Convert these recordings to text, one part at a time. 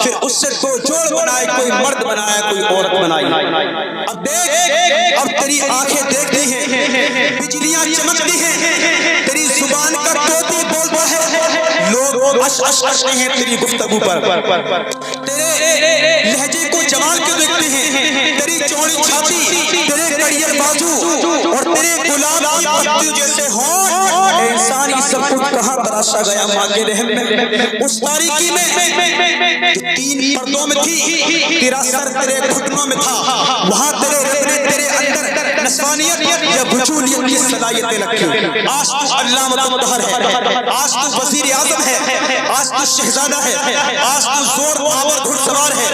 پھر اس سے دو جوڑ بنائے، کوئی مرد بنایا کوئی عورت بنائی۔ اب دیکھ، اب تیری آنکھیں دیکھتی ہیں، بجلیاں چمکتی ہیں، تیری زبان کا طوطی بولتا ہے، لوگ اش اش کرتے ہیں تیری گفتگو پر، تیرے لہجے کو جمال کے دیکھتے ہیں، تیری چوڑی چھاتی، تیرے کڑیے بازو اور تیرے گلاب کی پتیوں جیسے ہونٹ، اے انسان یہ سب کچھ کہاں تراشا گیا ماں کے رحم میں؟ اس تاریکی میں جو تین پردوں میں تھی، تیرا سر تیرے گھٹنوں میں تھا، وہاں تیرے رب نے تیرے اندر نسوانیت یا وجولیت کی صلاحیتیں رکھی۔ آج تو علامہ الطاہر ہے، آج تو وزیر اعظم ہے، آج تو شہزادہ ہے، آج تو زور آور گھڑ سوار ہے،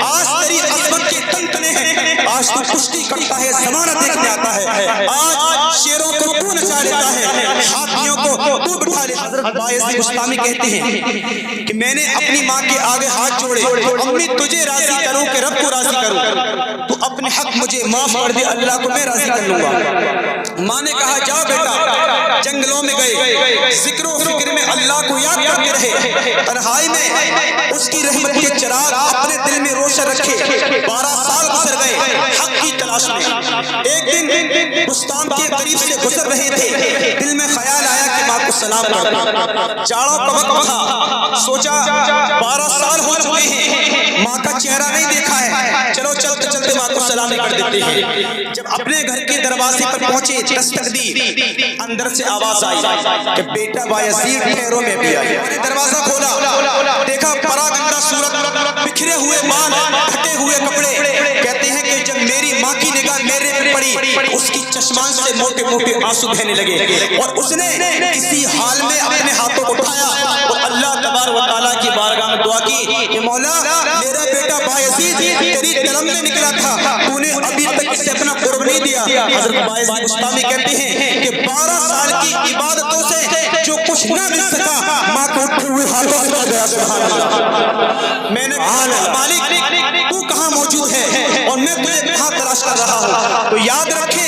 آج تیری عظمت کے تنتنے ہیں، آج تو کشتی کرتا ہے، زمانہ دیکھنے آتا ہے، آج شیروں کو تو نچا لیتا ہے، ہاتھیوں کو تو بٹھا لیتا ہے۔ حضرت بایزید بستامی کہتے ہیں کہ میں نے اپنی ماں کے آگے ہاتھ جوڑے، امی تجھے راضی کروں کہ رب کو راضی کروں، تو اپنے حق مجھے معاف کر دے، اللہ کو میں راضی کر لوں گا۔ ماں نے کہا جاؤ بیٹا، جنگلوں میں گئے، ذکر و فکر میں اللہ کو یاد کرتے رہے، تنہائی میں اس کی رحمت کے چراغ اپنے دل میں روشن رکھے۔ 12 سال گزر گئے حق کی تلاش میں۔ ایک دن بستان کے قریب سے گزر رہے تھے، دل میں خیال آیا کہ ماں کو سلام کر دوں۔ جاڑوں کا وقت تھا، سوچا 12 سال ہو چکے ہیں، ماں کا چہرہ نہیں دیکھا ہے، چلو چلتے چلتے ماں کو سلام کر دیتے ہیں۔ جب اپنے گھر کے دروازے پر پہنچے، دستک دی، اندر سے آواز آئی کہ بیٹا بایزید ٹھہرو میں بھی آئی۔ دروازہ کھولا، دیکھا پراگندہ صورت، بکھرے ہوئے بال، پھٹے ہوئے کپڑے۔ کہتے ہیں کہ جب میری ماں کی نگاہ میرے پہ پڑی، اس کی چشمان سے موٹے موٹے آنسو بہنے لگے، اور اس نے اسی حال میں اپنے ہاتھوں کو اٹھایا اور اللہ تبارک و تعالیٰ کی بارگاہ میں دعا کی کہ مولا میرا بیٹا بایزید تیری طلب میں نکلا تھا، تو نے ابھی تک اسے اپنا قرب نہیں دیا۔ حضرت بایزید بستامی کہتے ہیں کہ 12 سال کی عبادتوں سے جو کچھ نہ مل سکا، ماں کو اٹھے ہوئے ہاتھوں سے مل گیا۔ سبحان اللہ۔ میں نے کہا مالک تو کہاں موجود ہے اور میں تجھے کہاں تلاش کر رہا ہوں؟ تو یاد رکھیں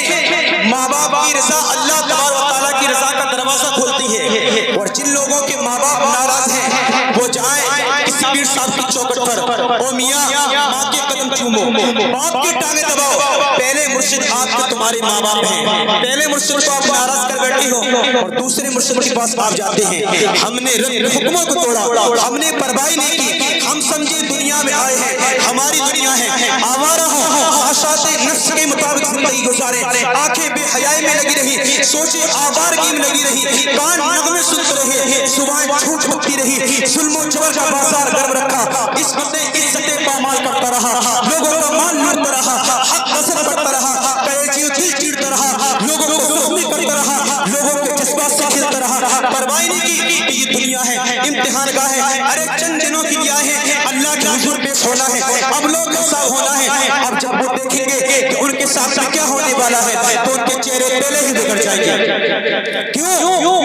ماں باپ کی رضا اللہ تبارک و تعالیٰ کی رضا کا دروازہ کھولتی ہے، اور جن لوگوں کے ماں باپ ناراض ہیں وہ جائیں کسی پیر صاحب کی چوکھٹ پر، او میاں ماں کے قدم چومو، باپ کی ٹانگیں دباؤ، پہلے مرشد آپ کے تمہارے ماں باپ ہیں، پہلے مرشد کو آپ ناراض کر بیٹھے ہو اور دوسرے مرشد کے پاس آپ جاتے ہیں۔ ہم نے رب حکموں کو توڑا، ہم نے پرواہی نہیں کی، ہم سمجھے دنیا میں آئے ہیں، ہماری دنیا ہے، آوارہ ہوں، خواہشات نفس کے مطابق زندگی گزارے، آنکھیں بے حیائی میں لگی رہی، سوچیں آوارگی میں لگی رہی، کان نغمے سنتے رہے، صبحیں جھوٹ بکتی رہی، ظلم و جبر کا بازار گرم رکھا، عزتیں پامال کرتا رہا، لوگوں کا مال لوٹتا رہا، حق نصر کرتا رہا، کہے دل چیڑتا رہا، لوگوں کو زخمی کرتا رہا، لوگوں کے جذبات سے کھیلتا رہا، پرواہی نہیں کی کہ یہ دنیا ہے، امتحان گاہ ہے، ارے چند دنوں کی کیا ہے، اللہ کے حضور پیش ہونا ہے، اب لوگ حساب ہونا ہے۔ اب جب وہ دیکھیں گے کہ ان کے ساتھ کیا ہونے والا ہے تو ان کے چہرے پہلے ہی بگڑ جائیں گے۔ کیوں؟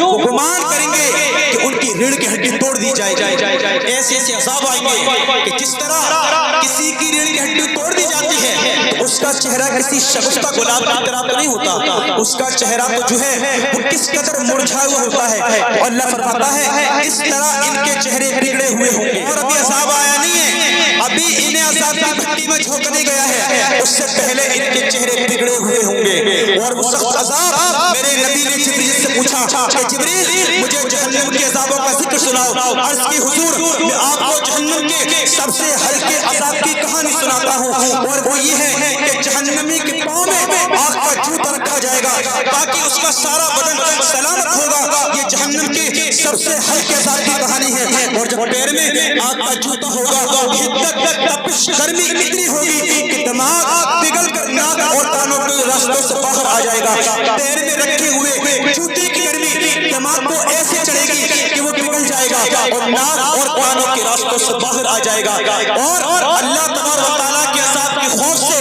وہ گمان کریں گے کہ ان کی ریڑھ کی ہڈی توڑ دی جائے گی۔ ایسے ایسے عذاب آئیں گے کہ جس طرح کسی کی ریڑھ کی ہڈی توڑ دی جاتی ہے تو اس کا چہرہ کسی شگفتہ گلاب کی طرح تو نہیں ہوتا، اس کا چہرہ تو جو ہے وہ کس قدر مرجھا ہوا ہوتا ہے، تو اللہ فرماتا ہے اس طرح ان کے چہرے بگڑے ہوئے ہوں گے۔ اور ابھی عذاب آیا نہیں ہے، ابھی انہیں عذاب کی بھٹی میں جھونکنے گیا ہے، اس سے پہلے ان کے چہرے بگڑے ہوئے ہوں گے۔ اور وہ سخت عذاب میرے نبی نے جبریل سے پوچھا کہ جبریل مجھے جہنم کے عذابوں کا ذکر سناؤ۔ عرض کی حضور میں آپ کو جہنم کے سب سے ہلکے عذاب کی کہانی سناتا ہوں، اور وہ یہ ہے کہ جہنمی کے پاؤں میں آگ کا جوتا رکھا جائے گا تاکہ اس کا سارا بدن سلامت ہوگا۔ یہ جہنم کے سب سے ہلکے عذاب کی کہانی ہے، اور جب پیر میں آگ کا جوتا ہوگا حدت تپش گرمی اتنی ہوگی کہ دماغ پگھل کر ناک اور کانوں کے راستوں سے باہر آ جائے گا۔ پیر میں رکھے ہوئے جوتے کی گرمی دماغ کو ایسے چڑھے گی کہ وہ پگھل جائے گا اور ناک اور کانوں کے راستوں سے باہر آ جائے گا، اور اللہ تبارک و تعالیٰ کے عذاب کے خوف سے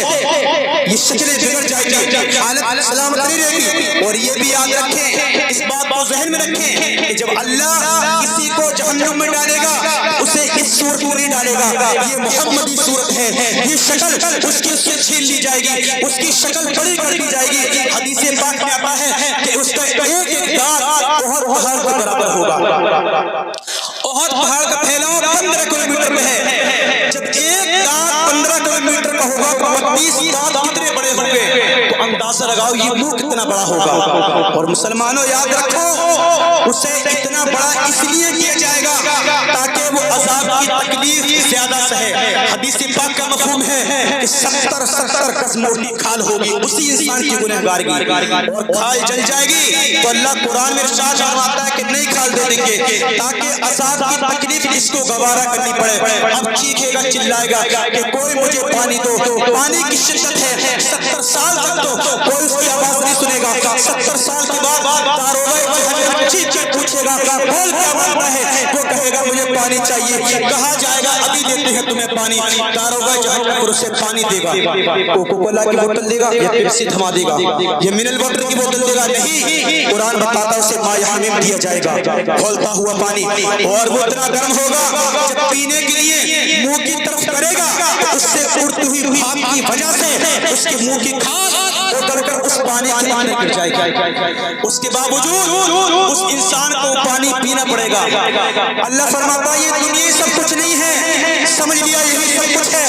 یہ شکلیں بگڑ جائیں گی، حالت سلامت نہیں رہے گی۔ اور یہ بھی یاد رکھیں، اس بات کو ذہن میں رکھیں کہ جب اللہ کسی کو جہنم میں ڈالے گا اسے اس صورت میں نہیں ڈالے گا، یہ محمدی صورت ہے، یہ شکل اس کی اس سے چھین لی جائے گی، اس کی شکل بڑی کر دی جائے گی۔ حدیث پاک میں آتا ہے کہ اس کا ایک ایک دانت احد پہاڑ کے برابر ہوگا۔ احد پہاڑ کا پھیلاؤ 15 کلومیٹر میں ہے، लगाओ ये मुंह कितना बड़ा होगा। और मुसलमानों याद रखो उसे इतना बड़ा इसलिए किया जाएगा ताकि वो अजाब की तकलीफ ज्यादा सहे। हदीस पाक का मफहूम है कि 70 गज मोटी खाल होगी उसी इंसान की गुनहगारी और खाल जल जाएगी तो अल्लाह कुरान में इरशाद फरमाता है कि नहीं खाल दे देंगे ताकि अजाब की तकलीफ इसको गवारा करनी पड़े। अब चीखेगा चिल्लाएगा कि कोई मुझे पानी दो, पानी की शिद्दत है 70 साल तक तो कोई उसकी आवाज नहीं सुनेगा। 70 साल के बाद पूछेगा बोल क्या मांगता है, वो कहेगा मुझे पानी चाहिए। कहा जाएगा अभी देते हैं तुम्हें पानी। दारोगा जाएगा और उसे पानी देगा, कोको कोला की बोतल देगा या पेप्सी थमा देगा या मिनरल वाटर की बोतल देगा? नहीं, कुरान बताता है उसे माए हामीम दिया जाएगा, खौलता हुआ पानी। और वो इतना गर्म होगा जब पीने के लिए मुंह की तरफ करेगा उससे उड़ती हुई भाप की वजह से उसके मुंह की खाल उतरकर उस पानी के अंदर गिर जाएगी। उसके बावजूद उस इंसान को पानी पीना पड़ेगा। अल्लाह फरमाता है ये दुनिया सब कुछ नहीं है, समझ लिया यही सब कुछ है।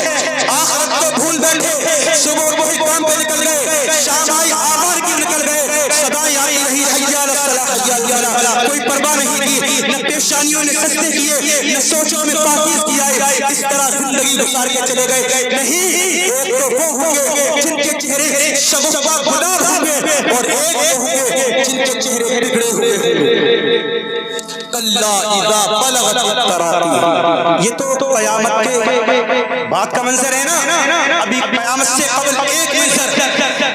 आखिरत को भूल बैठे, सुबह वही काम पे निकल गए, शाम आई आबार की निकल गए, सदाएं आई रही हय्या अला सलाह हय्या अला फलाह, कोई परवाह नहीं की, न पेशानियों ने सजदे किए न सोचों में पाकीज़ किया। इस तरह जिंदगी गुजार के चले गए। नहीं, एक तो वो होंगे जिनके चेहरे शबा गुलाब होंगे और एक होंगे जिनके चेहरे बिगड़े हुए होंगे। कल्ला इज़ा बलगत तराकी, ये तो क़यामत के बात का मंजर है ना। अभी क़यामत से कबल एक मंजर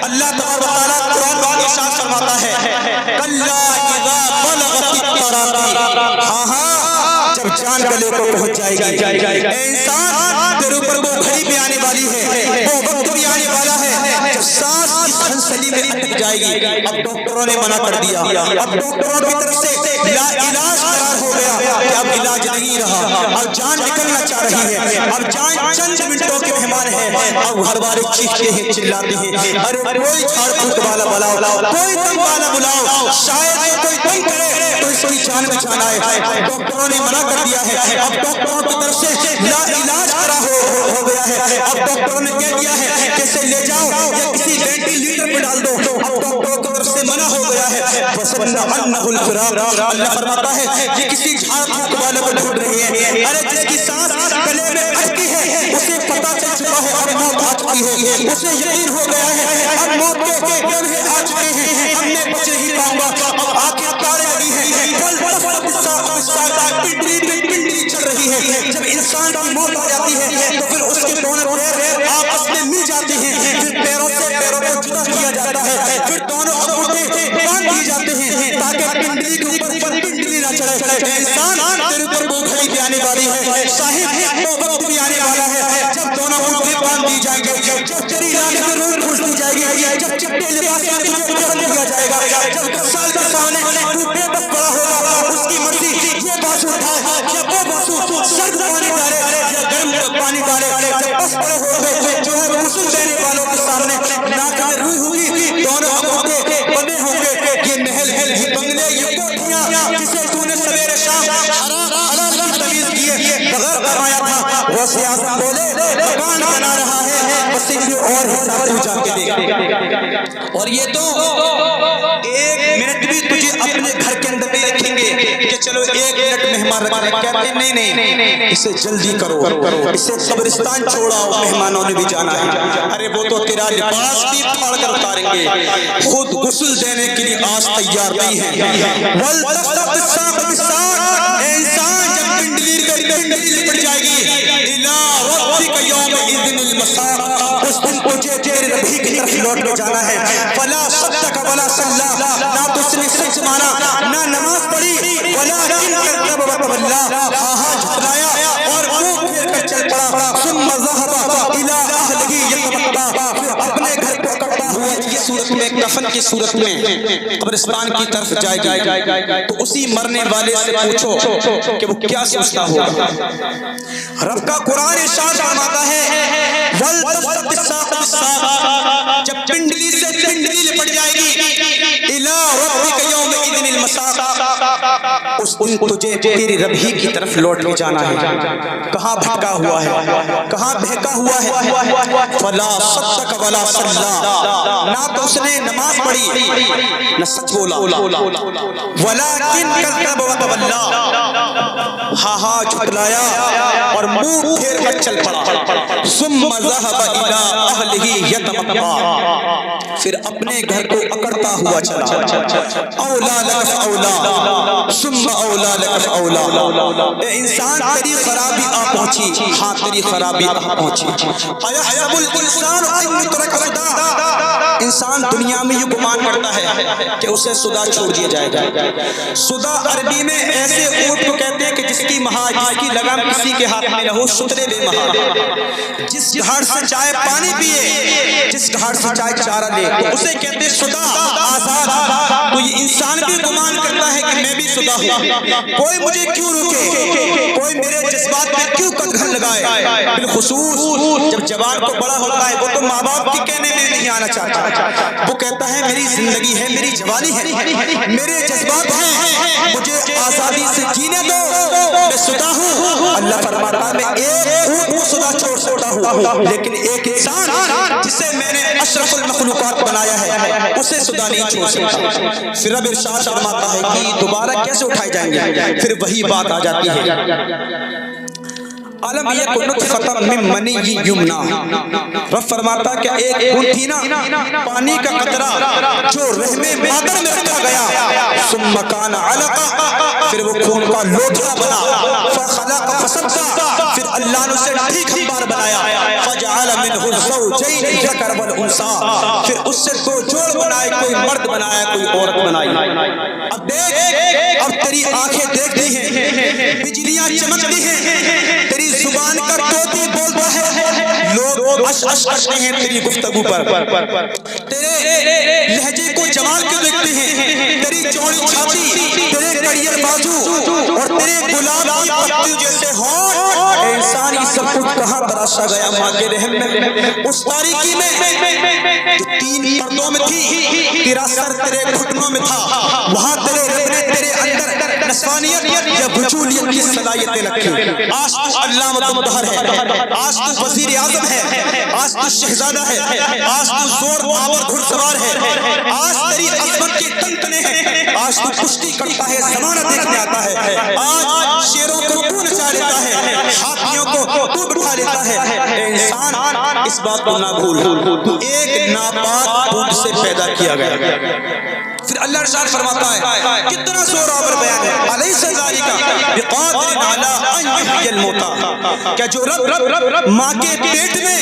अल्लाह तबारक व तआला कुरान में इरशाद फरमाता है कल्ला इज़ा बलगत तराकी, हाँ जब जान गले को पहुंच जाएगी। इंसान तेरे ऊपर वो घड़ी भी आने वाली है, वो वक्त भी आने वाला है जब सांस इस हंसली में अटक जाएगी। अब डॉक्टरों ने मना कर दिया, अब डॉक्टरों की तरफ से इलाज करार हो गया कि अब इलाज नहीं रहा, अब जान निकलना चाह रही है, अब जान चंद मिनटों के मेहमान है। अब घर वाले चीखते हैं चिल्लाते हैं, अरे कोई झाड़ फूक वाला बुलाओ, कोई दम वाला बुलाओ, शायद कोई दम करे तो इसकी जान बचाना है। डॉक्टरों ने मना कर दिया है, अब डॉक्टरों की तरफ से इलाज करा हो गया है। अब डॉक्टरों ने कह दिया है कि इसे ले जाओ या किसी वेंटिलेटर पे डाल दो। अब डॉक्टरों की तरफ से मना हो गया है। फसन्ना अन्नहुल फिराक, अल्लाह फरमाता है ये किसी झाड़ फूक वाले को ढूंढ रही है। अरे जिसकी सांस गले में अटकी है उसे पता चल चुका है अब मौत आ चुकी है, उसे यकीन हो गया है अब मौत के लम्हे आ चुके हैं, अब मैं बच नहीं पाऊंगा। अब आंखें तारे लगी हैं, पिंडली चल रही है। जब इंसान की मौत आ जाती है तो फिर उसके दोनों पैर आपस में मिल जाते हैं, फिर पैरों से पैरों को जुदा किया जाता है, फिर दोनों अंगूठे बांध दिए जाते हैं ताकि पिंडली के ऊपर पिंडली ना चढ़े। इंसान तेरे ऊपर वो घड़ी भी आने वाली है, साहिब वो वक्त भी आने वाला है जब दोनों अंगूठे बांध दिए जाएंगे, जब चरी लाने में रूह खुश दी जाएगी, जब चिट्टे लिबास में तुझे बदल दिया जाएगा, जब साल के सामने तू बेबस पड़ा होगा, उसकी मर्जी ये बात उठाए जब वो बासु सर्द पानी डाले या गर्म पानी डाले, जब बस पड़े हो गए जो है गुस्ल देने वालों के सामने नाक में रूह होगी, दोनों अंगूठे बंधे होंगे। ये महल ये बंगले ये कोठियां जिसे तूने सवेरे शाम हलाल की तमीज किए बगैर कमाया था, वो सियासत बोले मकान बना रहा है, बस इसे और हिसाब तू जाके देख। और ये तो एक मिनट भी तुझे अपने घर के अंदर नहीं रखेंगे कि चलो एक मिनट मेहमान रखने, कहते नहीं इसे जल्दी करो, इसे कब्रिस्तान छोड़ाओ, मेहमानों ने भी जाना है। अरे वो तो तेरा लिबास भी फाड़ कर उतारेंगे, खुद गुस्ल देने के लिए आज तैयार नहीं है। इंसान जब पिंडली लिपट जाएगी इला रब्बिका यौमइज़िनिल मसाक, उस दिन तुझे तेरे रब की तरफ लौट जाना है। फला सद्दक़ वला सल्ला, ना तो उसने सच माना ना नमाज पढ़ी, वलाकिन कज़्ज़ब व तवल्ला, हाँ झुकलाया और मुंह फेर कर चल पड़ा। सुम्मा ज़हबा इला अहलिही यतमत्ता, अपने घर को करता हुआ ये सूरत में कफन की सूरत में कब्रिस्तान की तरफ जाएगी। तो उसी मरने वाले से पूछो कि वो क्या सोचता होगा। रब का कुरान इरशाद फरमाता है वल तस्साक़ बिस्साक़, जब पिंडली से पिंडली लिपट जाएगी इला रब्बिका यौमइज़िन यौमिदिन المساق، उस दिन तुझे तेरे रब ही की तरफ लौट के जाना है। कहाँ भटका हुआ है, कहाँ बहका हुआ है। फला सद्दक़ वला सल्ला, ना तो उसने नमाज पढ़ी न सच बोला। वलाकिन कज़्ज़ब व तवल्ला, हाँ झुटलाया और मुंह फेर कर चल पड़ा। सुम्मा ज़हब इला अहलिही यतमत्ता, फिर अपने घर को अकड़ता हुआ चला। औला लक औला सुम्मा औला लक औला, ए इंसान तेरी खराबी आ पहुंची, हाँ तेरी खराबी आ पहुंची। अयहसबुल इंसान अन युत्रक सुदा, इंसान दुनिया में ये गुमान करता है कि उसे सुदा छोड़ दिया जाएगा। सुदा अरबी में ऐसे ऊंट को कहते हैं कि जिसकी महाज, जिसकी लगाम किसी के हाथ में न हो, सुतरे बेमहाज। जिस घाट से चाय पानी पिए, जिस घाट से चाय चारा ले, तो उसे कहते हैं सुदा, आजाद। तो ये इंसान भी गुमान करता है कि मैं भी सुदा हूँ, कोई मुझे क्यों रोके, कोई मेरे जज्बात पे क्यों कदघन लगाए। बिलखुसूस जब जवान को बड़ा होता है, वो तो माँ बाप के कहने में नहीं आना चाहता, वो कहता है मेरी जिंदगी है, मेरी जवानी है, मेरे जज्बात हैं, मुझे आजादी से जीने दो, मैं सुदा हूँ। अल्लाह फरमाता है मैं एक ऊंट को सुदा छोड़ सकता हूँ, लेकिन एक इंसान जिसे मैंने अशरफुल मखलूकात बनाया है उसे सुदा नहीं छोड़ सकता। फिर रब इरशाद फरमाता है कि दोबारा कैसे उठाए जाएंगे, फिर वही बात आ जाती है। अलम यकुन नुतफतम मिन मनी युमना, रब फरमाता क्या एक बूंद थी ना पानी का कतरा जो रहमे मादर में रखा गया, सुम्मा कान अलका, फिर वो खून का लोथड़ा बना, फखलक फसद्दा, फिर अल्लाह ने उसे ठीक हम्बार बनाया, फजअल मिनहु ज़ौजैन ज़कर वल उन्सा, फिर उससे दो जोड़ बनाए, कोई मर्द बनाया कोई औरत बनाई। अब देख, अब तेरी आंखें देखती हैं, बिजलियां चमकती हैं, तेरी जुबान का तोती बोलता है, लोग अश अश करते हैं तेरी गुफ्तगू पर, तेरे लहजे को जमाल के देखते हैं, तेरी चौड़ी छाती, तेरे कड़ियर बाजू और तेरे गुलाब की पत्ती जैसे होंठ। इंसान ये सब कुछ कहाँ तराशा गया माँ के रहम में, उस तारीकी में जो तीन पर्दों में थी, तेरा सर तेरे घुटनों में था, वहाँ तेरे रब ने तेरे अंदर नस्वानियत या वजूलियत की सलाहियतें रखी। आज तू अल्लामा मुतहर है, आज तू वजीर आज़म है, आज तू शहजादा है, आज तू जोर आवर घुड़सवार है, आज तेरी अज़मत के तंतने हैं, आज तू कुश्ती करता है, ज़माना देखने आता है, आज शेरों को तू नचा लेता है, हाथियों को तू बिठा लेता है। इंसान इस बात को ना भूल, तू एक नापाक बूंद से पैदा किया गया। फिर अल्लाह इरशाद फरमाता है, कितना जोर आवर बयान है, अलैसा ज़ालिका बिक़ादिरिन अला अन युहयिल मौता, क्या जो रब माँ के पेट में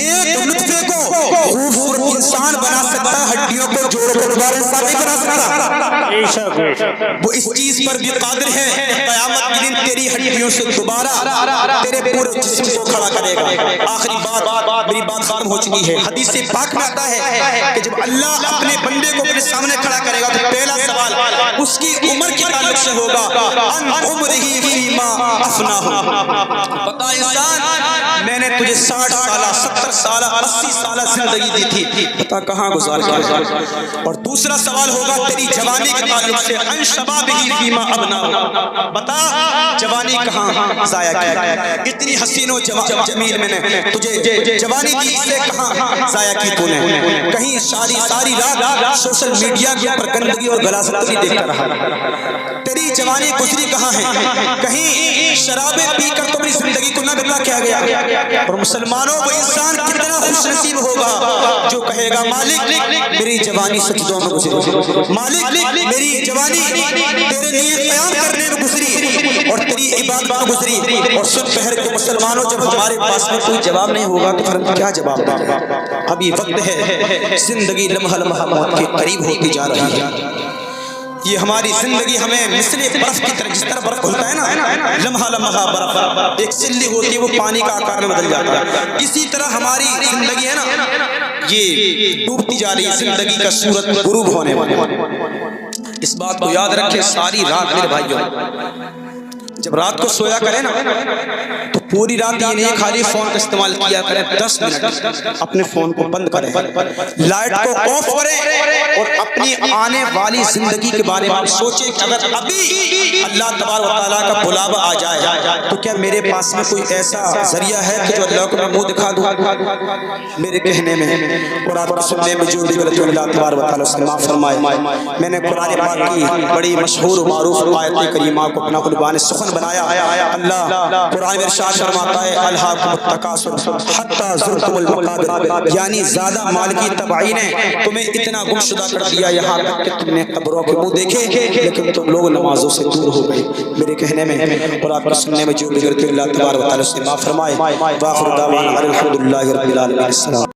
एक नुत्फे को खूबसूरत इंसान बना सकता है, हड्डियों को जोड़ कर दोबारा इंसान नहीं बना सकता, वो इस चीज पर भी कादिर है। क़यामत के दिन तेरी हड्डियों से दोबारा तेरे पूरे जिस्म को खड़ा करेगा। आखिरी बात, मेरी बात खत्म हो चुकी है। हदीस पाक में आता है कि जब अल्लाह अपने बंदे को अपने सामने खड़ा करेगा तो पहला सवाल उसकी उम्र के ताल्लुक से होगा, अन उम्रिही फीमा अफनाहु, बता इंसान मैंने तुझे 60 साल 70 साल 80 साल जिंदगी दी थी, पता कहाँ गुजार किया। और दूसरा सवाल होगा तेरी जवानी के ताल्लुक से, अन शबाबिही फीमा अबनाहु, बता जवानी कहाँ जाया किया, इतनी हसीनो जमील मैंने तुझे जवानी दी, इसे कहाँ जाया की तूने, कहीं सारी रात सोशल मीडिया के ऊपर गंदगी और गलासत देखता रहा, तेरी जवानी गुजरी कहाँ है, कहीं शराबें पीकर तो अपनी जिंदगी को न बिता किया गया। और मुसलमानों को इंसान कितना खुशनसीब होगा जो कहेगा मालिक मेरी जवानी सजदों में गुजरी, मालिक मेरी जवानी तेरे लिए क़याम करने में गुजरी और तेरी इबादत में गुजरी। और सुन पहर के मुसलमानों जब हमारे पास में कोई जवाब नहीं होगा तो फिर हम क्या जवाब देंगे। अभी वक्त है, जिंदगी लम्हा लम्हा मौत के करीब होती जा रही है। ये हमारी जिंदगी हमें मिसले बर्फ की तरह, जिस तरह बर्फ होता है ना, लम्हा लम्हा बर्फ एक सिल्ली होती है, वो पानी का आकार में बदल जाता है, इसी तरह हमारी जिंदगी है ना, ये डूबती जा रही है, जिंदगी का सूरत गुरूब होने वाला। इस बात को याद रखें सारी रात मेरे भाइयों, जब रात को सोया करें ना तो پوری رات یہ نہیں خالی فون کا استعمال کیا کریں، 10 منٹ اپنے فون کو بند کریں، لائٹ کو آف کریں اور اپنی آنے والی زندگی کے بارے میں سوچیں کہ اگر ابھی اللہ تبارک و تعالیٰ کا بلاوا آ جائے تو کیا میرے پاس میں کوئی ایسا ذریعہ ہے کہ جو اللہ کو میں منہ دکھا دوں؟ میرے کہنے میں اور آپ کے سننے میں جو بھی غلطی اللہ تبارک و تعالیٰ سے معاف فرمائے۔ میں نے قرآن پاک کی بڑی مشہور و معروف آیت کریمہ کو اپنا قربان سخن بنایا۔ اللہ قرآن میں ارشاد فرماتا ہے الہاکم التکاثر حتی زرتم المقابر، یعنی زیادہ مال کی تباہی نے تمہیں اتنا گمشدہ کر دیا یہاں تک کہ تم نے قبروں کے منہ دیکھے لیکن تم لوگ نمازوں سے دور ہو گئے۔ میرے کہنے میں اور آپ کے سننے میں جو بھی غلطی اللہ تبارک و تعالیٰ سے معاف فرمائے۔ وآخر دعوانا الحمدللہ رب العالمین۔